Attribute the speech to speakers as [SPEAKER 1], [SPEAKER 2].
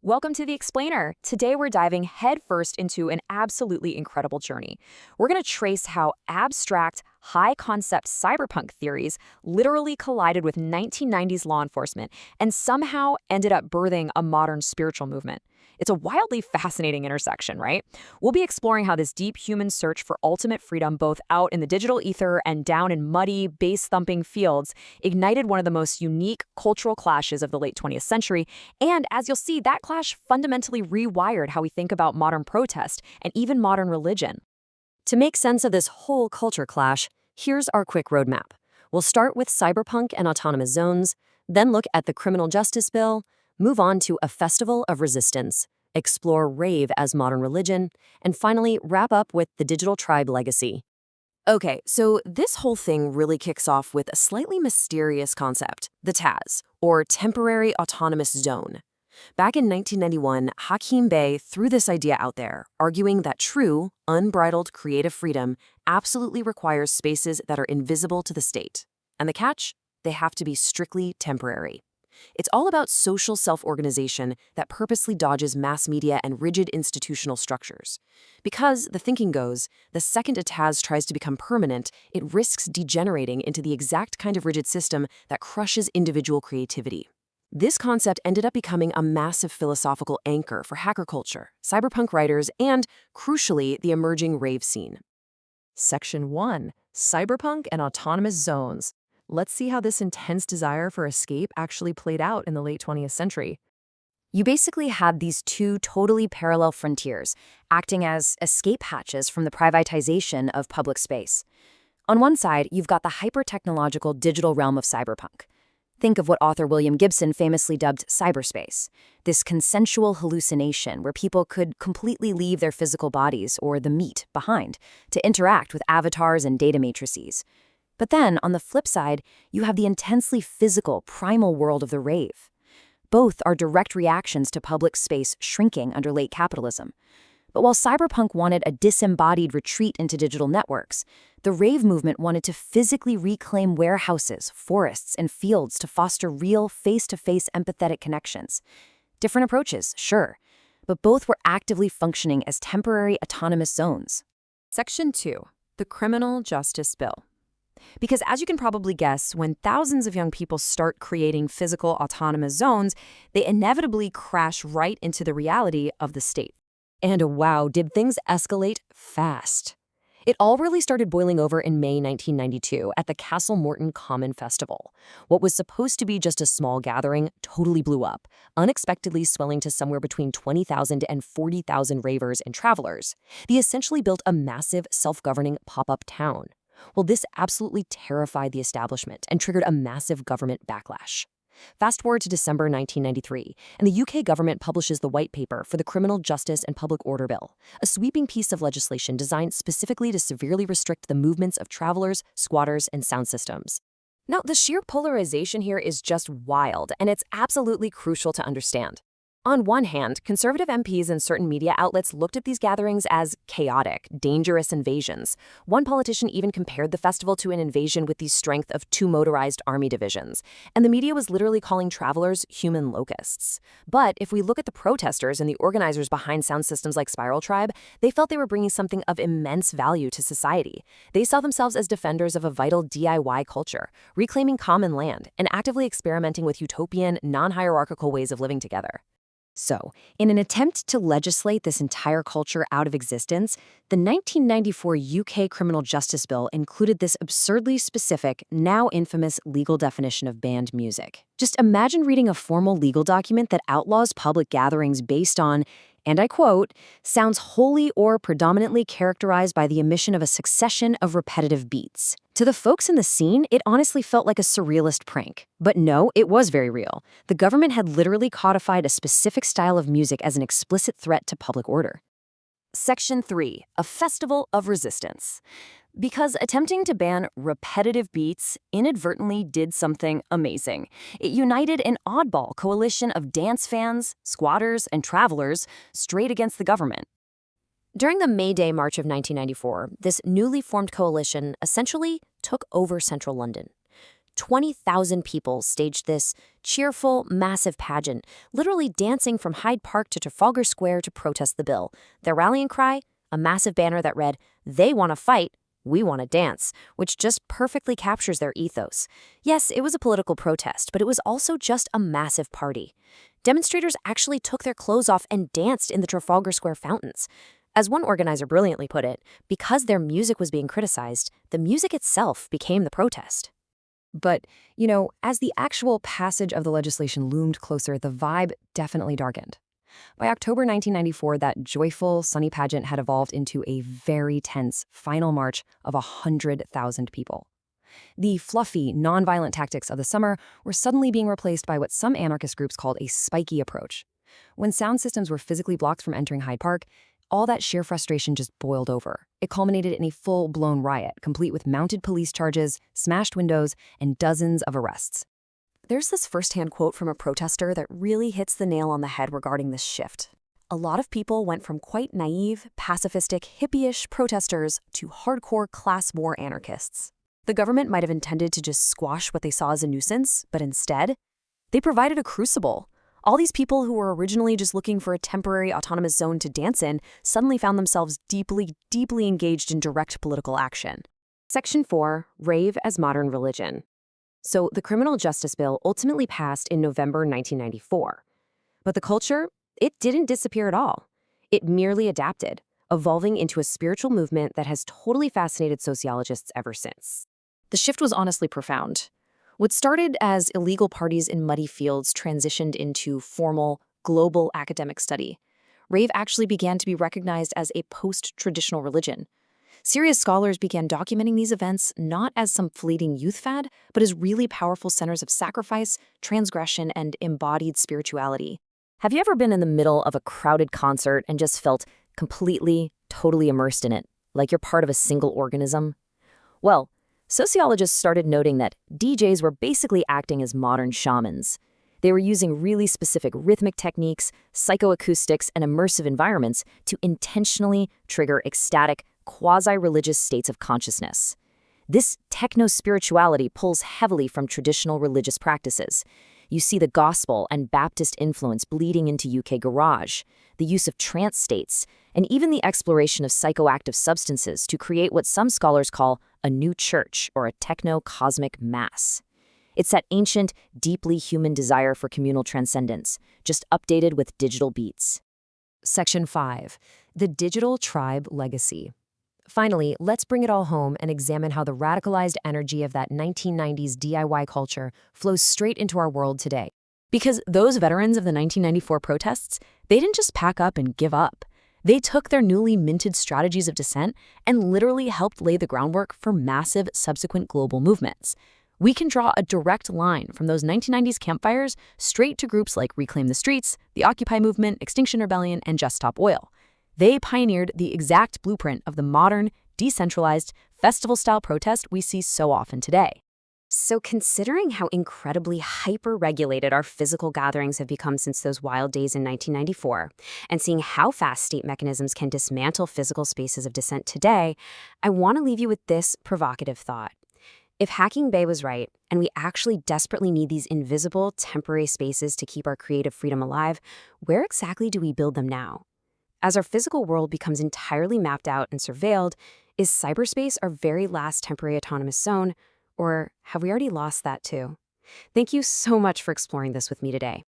[SPEAKER 1] Welcome to The Explainer. Today we're diving headfirst into an absolutely incredible journey. We're going to trace how abstract, high-concept cyberpunk theories literally collided with 1990s law enforcement and somehow ended up birthing a modern spiritual movement. It's a wildly fascinating intersection, right? We'll be exploring how this deep human search for ultimate freedom, both out in the digital ether and down in muddy, bass-thumping fields, ignited one of the most unique cultural clashes of the late 20th century. And as you'll see, that clash fundamentally rewired how we think about modern protest and even modern religion.
[SPEAKER 2] To make sense of this whole culture clash, here's our quick roadmap. We'll start with cyberpunk and autonomous zones, then look at the criminal justice bill, move on to a festival of resistance, explore rave as modern religion, and finally wrap up with the digital tribe legacy. Okay, so this whole thing really kicks off with a slightly mysterious concept, the TAZ, or Temporary Autonomous Zone. Back in 1991, Hakim Bey threw this idea out there, arguing that true, unbridled creative freedom absolutely requires spaces that are invisible to the state. And the catch? They have to be strictly temporary. It's all about social self-organization that purposely dodges mass media and rigid institutional structures. Because, the thinking goes, the second a TAZ tries to become permanent, it risks degenerating into the exact kind of rigid system that crushes individual creativity. This concept ended up becoming a massive philosophical anchor for hacker culture, cyberpunk writers, and, crucially, the emerging rave scene.
[SPEAKER 3] Section 1. Cyberpunk and Autonomous Zones. Let's see how this intense desire for escape actually played out in the late 20th century.
[SPEAKER 4] You basically had these two totally parallel frontiers, acting as escape hatches from the privatization of public space. On one side, you've got the hyper-technological digital realm of cyberpunk. Think of what author William Gibson famously dubbed cyberspace, this consensual hallucination where people could completely leave their physical bodies, or the meat, behind, to interact with avatars and data matrices. But then, on the flip side, you have the intensely physical, primal world of the rave. Both are direct reactions to public space shrinking under late capitalism. But while cyberpunk wanted a disembodied retreat into digital networks, the rave movement wanted to physically reclaim warehouses, forests, and fields to foster real, face-to-face empathetic connections. Different approaches, sure, but both were actively functioning as temporary autonomous zones.
[SPEAKER 1] Section 2. The Criminal Justice Bill. Because as you can probably guess, when thousands of young people start creating physical autonomous zones, they inevitably crash right into the reality of the state.
[SPEAKER 2] And wow, did things escalate fast. It all really started boiling over in May 1992 at the Castle Morton Common Festival. What was supposed to be just a small gathering totally blew up, unexpectedly swelling to somewhere between 20,000 and 40,000 ravers and travelers. They essentially built a massive, self-governing pop-up town. Well, this absolutely terrified the establishment and triggered a massive government backlash. Fast forward to December 1993, and the UK government publishes the White Paper for the Criminal Justice and Public Order Bill, a sweeping piece of legislation designed specifically to severely restrict the movements of travelers, squatters, and sound systems. Now, the sheer polarization here is just wild, and it's absolutely crucial to understand. On one hand, conservative MPs and certain media outlets looked at these gatherings as chaotic, dangerous invasions. One politician even compared the festival to an invasion with the strength of 2 motorized army divisions, and the media was literally calling travelers human locusts. But if we look at the protesters and the organizers behind sound systems like Spiral Tribe, they felt they were bringing something of immense value to society. They saw themselves as defenders of a vital DIY culture, reclaiming common land, and actively experimenting with utopian, non-hierarchical ways of living together. So, in an attempt to legislate this entire culture out of existence, the 1994 UK Criminal Justice Bill included this absurdly specific, now infamous legal definition of banned music. Just imagine reading a formal legal document that outlaws public gatherings based on, and I quote, sounds wholly or predominantly characterized by the emission of a succession of repetitive beats. To the folks in the scene, it honestly felt like a surrealist prank. But no, it was very real. The government had literally codified a specific style of music as an explicit threat to public order. Section 3. A Festival of Resistance. Because attempting to ban repetitive beats inadvertently did something amazing. It united an oddball coalition of dance fans, squatters, and travelers straight against the government. During the May Day March of 1994, this newly formed coalition essentially took over central London. 20,000 people staged this cheerful, massive pageant, literally dancing from Hyde Park to Trafalgar Square to protest the bill. Their rallying cry? A massive banner that read, "They want to fight, we want to dance," which just perfectly captures their ethos. Yes, it was a political protest, but it was also just a massive party. Demonstrators actually took their clothes off and danced in the Trafalgar Square fountains. As one organizer brilliantly put it, because their music was being criticized, the music itself became the protest.
[SPEAKER 3] But, as the actual passage of the legislation loomed closer, the vibe definitely darkened. By October 1994, that joyful, sunny pageant had evolved into a very tense final march of 100,000 people. The fluffy, nonviolent tactics of the summer were suddenly being replaced by what some anarchist groups called a spiky approach. When sound systems were physically blocked from entering Hyde Park, all that sheer frustration just boiled over. It culminated in a full-blown riot, complete with mounted police charges, smashed windows, and dozens of arrests.
[SPEAKER 1] There's this firsthand quote from a protester that really hits the nail on the head regarding this shift. A lot of people went from quite naive, pacifistic, hippie-ish protesters to hardcore class war anarchists. The government might have intended to just squash what they saw as a nuisance, but instead, they provided a crucible. All these people who were originally just looking for a temporary autonomous zone to dance in suddenly found themselves deeply, deeply engaged in direct political action.
[SPEAKER 2] Section 4, Rave as Modern Religion. So the criminal justice bill ultimately passed in November 1994. But the culture, it didn't disappear at all. It merely adapted, evolving into a spiritual movement that has totally fascinated sociologists ever since.
[SPEAKER 1] The shift was honestly profound. What started as illegal parties in muddy fields transitioned into formal, global academic study. Rave actually began to be recognized as a post-traditional religion. Serious scholars began documenting these events not as some fleeting youth fad, but as really powerful centers of sacrifice, transgression, and embodied spirituality.
[SPEAKER 2] Have you ever been in the middle of a crowded concert and just felt completely, totally immersed in it, like you're part of a single organism? Well, sociologists started noting that DJs were basically acting as modern shamans. They were using really specific rhythmic techniques, psychoacoustics, and immersive environments to intentionally trigger ecstatic, quasi-religious states of consciousness. This techno-spirituality pulls heavily from traditional religious practices. You see the gospel and Baptist influence bleeding into UK garage, the use of trance states, and even the exploration of psychoactive substances to create what some scholars call a new church or a techno-cosmic mass. It's that ancient, deeply human desire for communal transcendence, just updated with digital beats.
[SPEAKER 3] Section 5, the digital tribe legacy. Finally, let's bring it all home and examine how the radicalized energy of that 1990s DIY culture flows straight into our world today.
[SPEAKER 1] Because those veterans of the 1994 protests, they didn't just pack up and give up. They took their newly minted strategies of dissent and literally helped lay the groundwork for massive subsequent global movements. We can draw a direct line from those 1990s campfires straight to groups like Reclaim the Streets, the Occupy Movement, Extinction Rebellion, and Just Stop Oil. They pioneered the exact blueprint of the modern, decentralized, festival-style protest we see so often today.
[SPEAKER 2] So considering how incredibly hyper-regulated our physical gatherings have become since those wild days in 1994, and seeing how fast state mechanisms can dismantle physical spaces of dissent today, I want to leave you with this provocative thought. If Hacking Bay was right, and we actually desperately need these invisible, temporary spaces to keep our creative freedom alive, where exactly do we build them now? As our physical world becomes entirely mapped out and surveilled, is cyberspace our very last temporary autonomous zone, or have we already lost that too? Thank you so much for exploring this with me today.